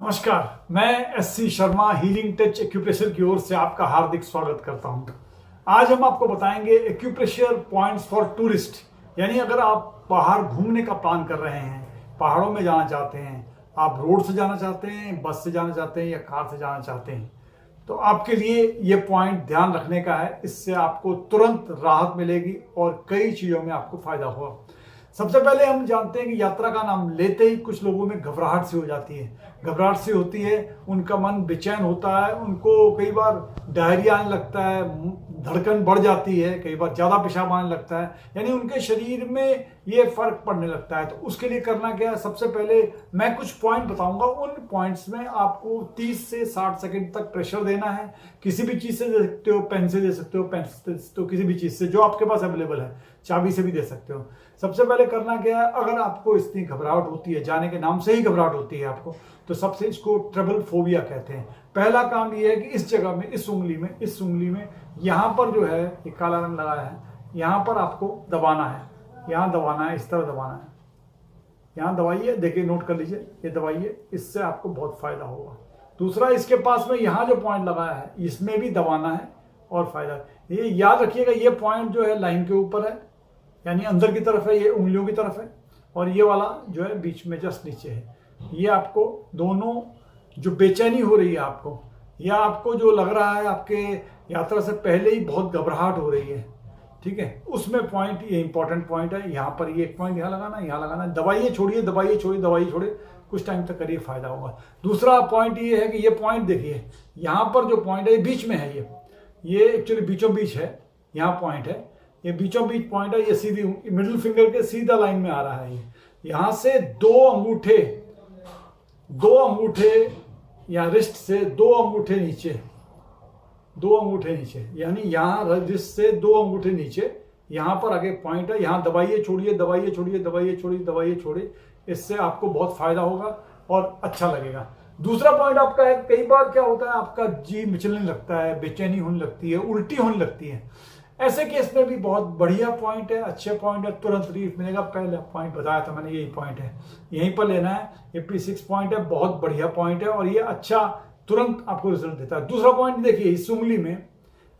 नमस्कार, मैं SC Sharma healing touch acupressure की ओर से आपका हार्दिक स्वागत करता हूं। आज हम आपको बताएंगे एक्यूप्रेशर पॉइंट्स फॉर टूरिस्ट, यानी अगर आप बाहर घूमने का प्लान कर रहे हैं, पहाड़ों में जाना चाहते हैं, आप रोड से जाना चाहते हैं, बस से जाना चाहते हैं या कार से जाना चाहते हैं, तो आपके लिए ये पॉइंट ध्यान रखने का है। इससे आपको तुरंत राहत मिलेगी और कई चीज़ों में आपको फायदा होगा। सबसे पहले हम जानते हैं कि यात्रा का नाम लेते ही कुछ लोगों में घबराहट सी हो जाती है। घबराहट सी होती है, उनका मन बेचैन होता है, उनको कई बार डायरिया आने लगता है, धड़कन बढ़ जाती है, कई बार ज़्यादा पेशाब आने लगता है, यानी उनके शरीर में ये फर्क पड़ने लगता है। तो उसके लिए करना क्या है, सबसे पहले मैं कुछ पॉइंट बताऊंगा। उन पॉइंट्स में आपको 30 से 60 सेकंड तक प्रेशर देना है। किसी भी चीज़ से दे सकते हो, पेन से दे सकते हो, पेन से तो किसी भी चीज़ से जो आपके पास अवेलेबल है, चाबी से भी दे सकते हो। सबसे पहले करना क्या है, अगर आपको इतनी घबराहट होती है, जाने के नाम से ही घबराहट होती है आपको, तो सबसे इसको ट्रबल फोबिया कहते हैं। पहला काम ये है कि इस जगह में, इस उंगली में यहाँ पर जो है ये काला रंग लगाया है, यहाँ पर आपको दबाना है, यहाँ दबाना है, इस तरह दबाना है। यहाँ दबाइए, देखिए, नोट कर लीजिए, ये दबाइए, इससे आपको बहुत फायदा होगा। दूसरा, इसके पास में यहाँ जो पॉइंट लगाया है, इसमें भी दबाना है और फायदा। ये याद रखिएगा, ये पॉइंट जो है लाइन के ऊपर है, यानी अंदर की तरफ है, ये उंगलियों की तरफ है, और ये वाला जो है बीच में जस्ट नीचे है। ये आपको दोनों जो बेचैनी हो रही है आपको, या आपको जो लग रहा है आपके यात्रा से पहले ही बहुत घबराहट हो रही है, ठीक है, उसमें पॉइंट, ये इंपॉर्टेंट पॉइंट है। यहाँ पर ये एक पॉइंट यहाँ लगाना है, यहाँ लगाना है। दवाइए छोड़िए, दवाइए छोड़िए, दवाइए छोड़िए, कुछ टाइम तक करिए, फायदा होगा। दूसरा पॉइंट ये है कि ये पॉइंट देखिए, यहाँ पर जो पॉइंट है ये बीच में है, ये एक्चुअली बीचों बीच है, यहाँ पॉइंट है, ये बीचों बीच पॉइंट है। ये सीधी मिडिल फिंगर के सीधा लाइन में आ रहा है। ये यहाँ से दो अंगूठे या रिस्ट से दो अंगूठे नीचे, यानी यहाँ रिस्ट से दो अंगूठे नीचे, यहाँ पर आगे पॉइंट है। यहाँ दबाइए छोड़िए, दबाइए छोड़िए, दबाइए छोड़िए, दबाइए छोड़िए, इससे आपको बहुत फायदा होगा और अच्छा लगेगा। दूसरा पॉइंट आपका है, कई बार क्या होता है, आपका जी मिचलने लगता है, बेचैनी होने लगती है, उल्टी होने लगती है। ऐसे केस में भी बहुत बढ़िया पॉइंट है, अच्छे पॉइंट है, तुरंत रिलीफ मिलेगा। पहले पॉइंट बताया था मैंने, यही पॉइंट है, यहीं पर लेना है। ये P6 पॉइंट है, बहुत बढ़िया पॉइंट है और ये अच्छा तुरंत आपको रिजल्ट देता है। दूसरा पॉइंट देखिए, इस उंगली में,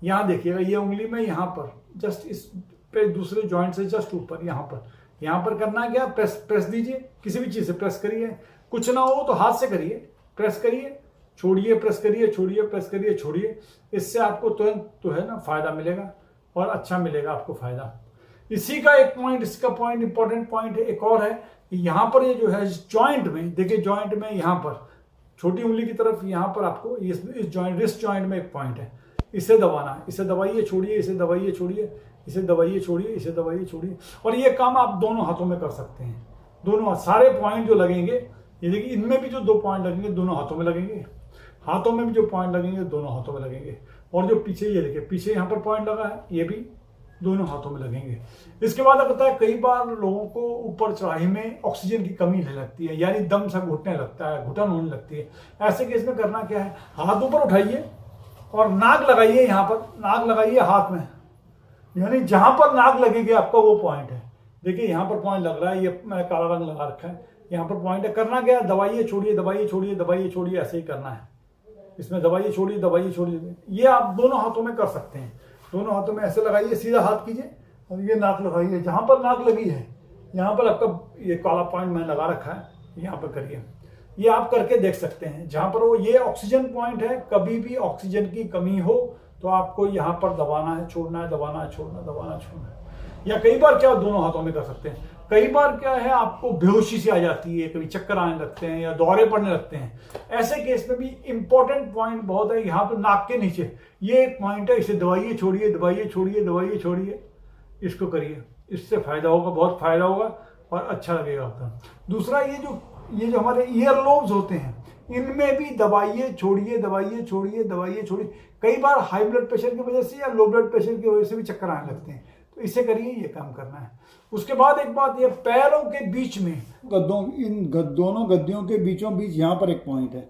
यहाँ देखिएगा, ये उंगली में यहाँ पर जस्ट इस पे दूसरे जॉइंट से जस्ट ऊपर, यहाँ पर करना क्या, प्रेस दीजिए, किसी भी चीज़ से प्रेस करिए। कुछ ना हो तो हाथ से करिए, प्रेस करिए, छोड़िए, प्रेस करिए, छोड़िए, प्रेस करिए, छोड़िए। इससे आपको तुरंत तो है ना फायदा मिलेगा और अच्छा मिलेगा आपको फायदा। इसी का एक पॉइंट, इसका पॉइंट, इंपॉर्टेंट पॉइंट है, एक और है कि यहाँ पर ये जो है जॉइंट में, देखिए जॉइंट में यहाँ पर छोटी उंगली की तरफ, यहाँ पर आपको इस जॉइंट, रिस्ट जॉइंट में एक पॉइंट है, इसे दबाना है। इसे दबाइए छोड़िए, इसे दबाइए छोड़िए, इसे दबाइए छोड़िए, इसे दबाइए छोड़िए। और ये काम आप दोनों हाथों में कर सकते हैं। दोनों हाथ, सारे पॉइंट जो लगेंगे, ये देखिए, इनमें भी जो दो पॉइंट लगेंगे दोनों हाथों में लगेंगे, हाथों में भी जो पॉइंट लगेंगे दोनों हाथों में लगेंगे। और जो पीछे, ये देखिए, पीछे यहाँ पर पॉइंट लगा है, ये भी दोनों हाथों में लगेंगे। इसके बाद होता है, कई बार लोगों को ऊपर चढ़ाई में ऑक्सीजन की कमी होने लगती है, यानी दम सा घुटने लगता है, घुटन होने लगती है। ऐसे केस में करना क्या है, हाथ ऊपर उठाइए और नाक लगाइए, यहाँ पर नाक लगाइए हाथ में, यानी जहां पर नाक लगेगी आपका वो पॉइंट है। देखिए यहाँ पर पॉइंट लग रहा है, ये मैंने काला रंग लगा रखा है, यहाँ पर पॉइंट है। करना क्या है, दबाइए छोड़िए, दबाइए छोड़िए, दबाइए छोड़िए, ऐसे ही करना है। इसमें दबाइए छोड़िए, दबाइए छोड़िए, ये आप दोनों हाथों में कर सकते हैं। दोनों हाथों में ऐसे लगाइए, सीधा हाथ कीजिए और ये नाक लगाइए, जहां पर नाक लगी है यहाँ पर आपका ये काला पॉइंट मैंने लगा रखा है, यहाँ पर करिए। ये आप करके देख सकते हैं, जहां पर वो ये ऑक्सीजन पॉइंट है। कभी भी ऑक्सीजन की कमी हो तो आपको यहाँ पर दबाना है, छोड़ना है, दबाना है, छोड़ना, दबाना, छोड़ना। या कई बार क्या, दोनों हाथों में कर सकते हैं। कई बार क्या है, आपको बेहोशी सी आ जाती है, कभी चक्कर आने लगते हैं या दौरे पड़ने लगते हैं। ऐसे केस में भी इंपॉर्टेंट पॉइंट बहुत है, यहाँ पर नाक के नीचे ये एक पॉइंट है, इसे दबाइए छोड़िए, दबाइए छोड़िए, दबाइए छोड़िए, इसको करिए, इससे फायदा होगा, बहुत फायदा होगा और अच्छा लगेगा आपका। दूसरा, ये जो हमारे ईयर लोब्स होते हैं, इनमें भी दबाइए छोड़िए, दबाइए छोड़िए, दबाइए छोड़िए। कई बार हाई ब्लड प्रेशर की वजह से या लो ब्लड प्रेशर की वजह से भी चक्कर आने लगते हैं, तो इसे करिए, ये काम करना है। उसके बाद एक बात, ये पैरों के बीच में, दोनों गद्दियों के बीचों बीच यहाँ पर एक पॉइंट है,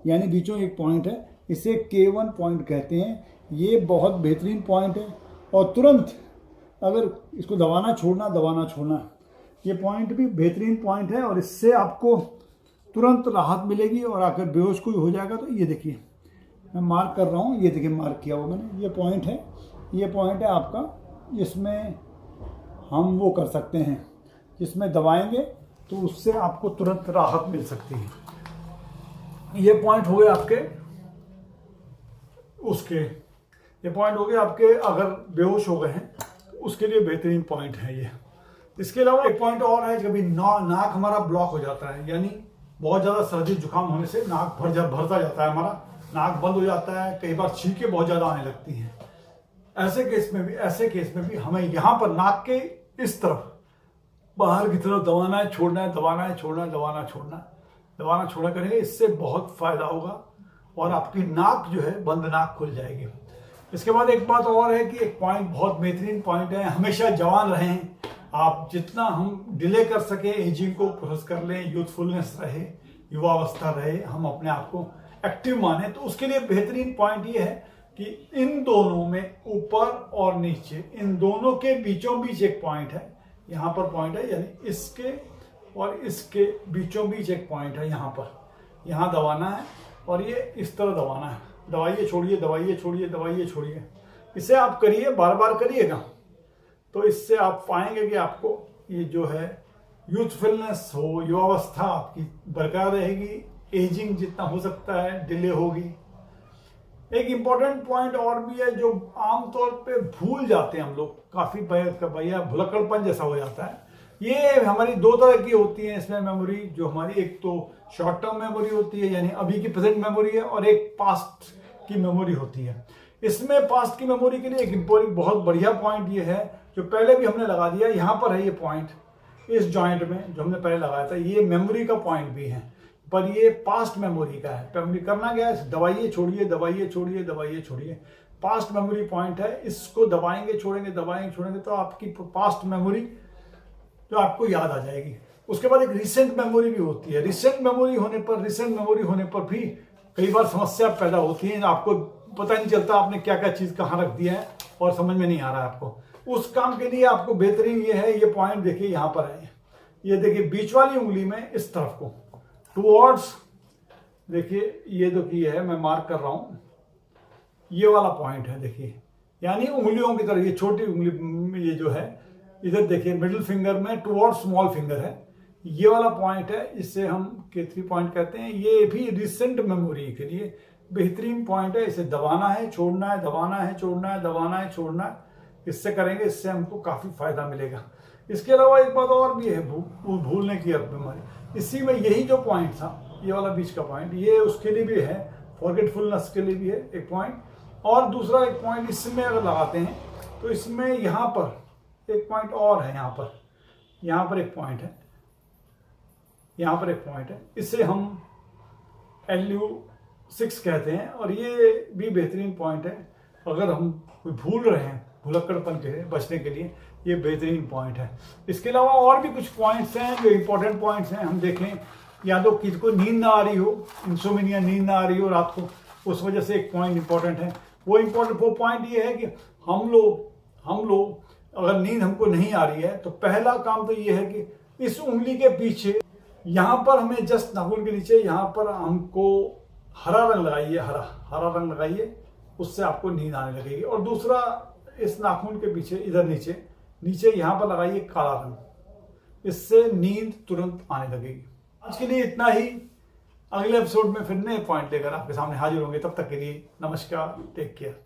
यानी बीचों एक पॉइंट है, इसे K1 पॉइंट कहते हैं। ये बहुत बेहतरीन पॉइंट है और तुरंत अगर इसको दबाना छोड़ना, ये पॉइंट भी बेहतरीन पॉइंट है और इससे आपको तुरंत राहत मिलेगी। और अगर बेहोश कोई हो जाएगा तो ये देखिए मैं मार्क कर रहा हूँ, ये देखिए मार्क किया हुआ मैंने, ये पॉइंट है, ये पॉइंट है आपका, जिसमें हम वो कर सकते हैं, जिसमें दबाएंगे तो उससे आपको तुरंत राहत मिल सकती है। ये पॉइंट हो गए आपके उसके, ये पॉइंट हो गए आपके अगर बेहोश हो गए हैं तो उसके लिए बेहतरीन पॉइंट है ये। इसके अलावा एक पॉइंट और है, कभी नाक हमारा ब्लॉक हो जाता है, यानी बहुत ज़्यादा सर्दी जुकाम होने से नाक भरता जाता है, हमारा नाक बंद हो जाता है, कई बार छींकें बहुत ज़्यादा आने लगती हैं। ऐसे केस में भी हमें यहाँ पर नाक के इस तरफ बाहर की तरफ दबाना है, छोड़ना है, दबाना है, छोड़ना है, दबाना छोड़ा करेंगे, इससे बहुत फायदा होगा और आपकी नाक जो है बंद नाक खुल जाएगी। इसके बाद एक बात और है कि एक पॉइंट बहुत बेहतरीन पॉइंट है, हमेशा जवान रहें आप, जितना हम डिले कर सके एजिंग को प्रोसेस कर लें, यूथफुलनेस रहे, युवावस्था रहे, हम अपने आप को एक्टिव माने, तो उसके लिए बेहतरीन पॉइंट ये है कि इन दोनों में ऊपर और नीचे इन दोनों के बीचों बीच एक पॉइंट है, यहाँ पर पॉइंट है, यानी इसके और इसके बीचों बीच एक पॉइंट है, यहाँ पर, यहाँ दबाना है और ये इस तरह दबाना है, दबाइए छोड़िए, दबाइए छोड़िए, दबाइए छोड़िए। इसे आप करिए, बार बार करिएगा, तो इससे आप पाएंगे कि आपको ये जो है यूथफुलनेस हो, युवावस्था आपकी बरकरार रहेगी, एजिंग जितना हो सकता है डिले होगी। एक इम्पॉर्टेंट पॉइंट और भी है जो आमतौर पे भूल जाते हैं हम लोग, काफी भैया भुलक्कड़पन जैसा हो जाता है। ये हमारी दो तरह की होती है इसमें मेमोरी, जो हमारी एक तो शॉर्ट टर्म मेमोरी होती है, यानी अभी की प्रेजेंट मेमोरी है, और एक पास्ट की मेमोरी होती है। इसमें पास्ट की मेमोरी के लिए एक बहुत बढ़िया पॉइंट ये है, जो पहले भी हमने लगा दिया, यहाँ पर है ये पॉइंट, इस जॉइंट में जो हमने पहले लगाया था, ये मेमोरी का पॉइंट भी है, पर ये पास्ट मेमोरी का है। मेमोरी करना क्या है, दबाइए छोड़िए, दबाइए छोड़िए, दबाइए छोड़िए, पास्ट मेमोरी पॉइंट है, इसको दबाएंगे छोड़ेंगे, दबाएंगे छोड़ेंगे तो आपकी पास्ट मेमोरी जो आपको याद आ जाएगी। उसके बाद एक रिसेंट मेमोरी भी होती है। रिसेंट मेमोरी होने पर भी कई बार समस्या पैदा होती है, आपको पता नहीं चलता आपने क्या क्या चीज कहाँ रख दिया है और समझ में नहीं आ रहा है आपको। उस काम के लिए आपको बेहतरीन ये है, ये पॉइंट देखिए यहाँ पर है, ये देखिए बीच वाली उंगली में इस तरफ को टूवर्ड्स, देखिए ये जो की है मैं मार्क कर रहा हूं, ये वाला पॉइंट है देखिए, यानी उंगलियों की तरह, ये छोटी उंगली ये जो है इधर देखिए मिडिल फिंगर में टूवर्ड्स स्मॉल फिंगर है, ये वाला पॉइंट है, इससे हम K3 पॉइंट कहते हैं। ये भी रिसेंट मेमोरी के लिए बेहतरीन पॉइंट है, इसे दबाना है, छोड़ना है, दबाना है, छोड़ना है, दबाना है, छोड़ना है, इससे करेंगे, इससे हमको काफी फायदा मिलेगा। इसके अलावा एक बात और भी है, भूलने की बीमारी, इसी में यही जो पॉइंट था, ये वाला बीच का पॉइंट, ये उसके लिए भी है, फॉरगेटफुलनेस के लिए भी है एक पॉइंट। और दूसरा एक पॉइंट इसमें अगर लगाते हैं तो इसमें यहाँ पर एक पॉइंट और है, यहाँ पर एक पॉइंट है, यहाँ पर एक पॉइंट है, इसे हम LU6 कहते हैं, और ये भी बेहतरीन पॉइंट है। अगर हम कोई भूल रहे हैं, भुलक्कड़पन के बचने के लिए ये बेहतरीन पॉइंट है। इसके अलावा और भी कुछ पॉइंट्स हैं जो इंपॉर्टेंट पॉइंट्स हैं, हम देखें, या तो किसी को नींद ना आ रही हो, इंसोमिनिया, नींद ना आ रही हो रात को, उस वजह से एक पॉइंट इंपॉर्टेंट है। वो पॉइंट ये है कि हम लोग अगर नींद हमको नहीं आ रही है तो पहला काम तो ये है कि इस उंगली के पीछे, यहाँ पर हमें जस्ट नाखून के नीचे, यहाँ पर हमको हरा रंग लगाइए, हरा रंग लगाइए, उससे आपको नींद आने लगेगी। और दूसरा, इस नाखून के पीछे इधर नीचे यहाँ पर लगाइए काला रंग, इससे नींद तुरंत आने लगेगी। आज के लिए इतना ही, अगले एपिसोड में फिर नए पॉइंट लेकर आपके सामने हाजिर होंगे। तब तक के लिए नमस्कार, टेक केयर।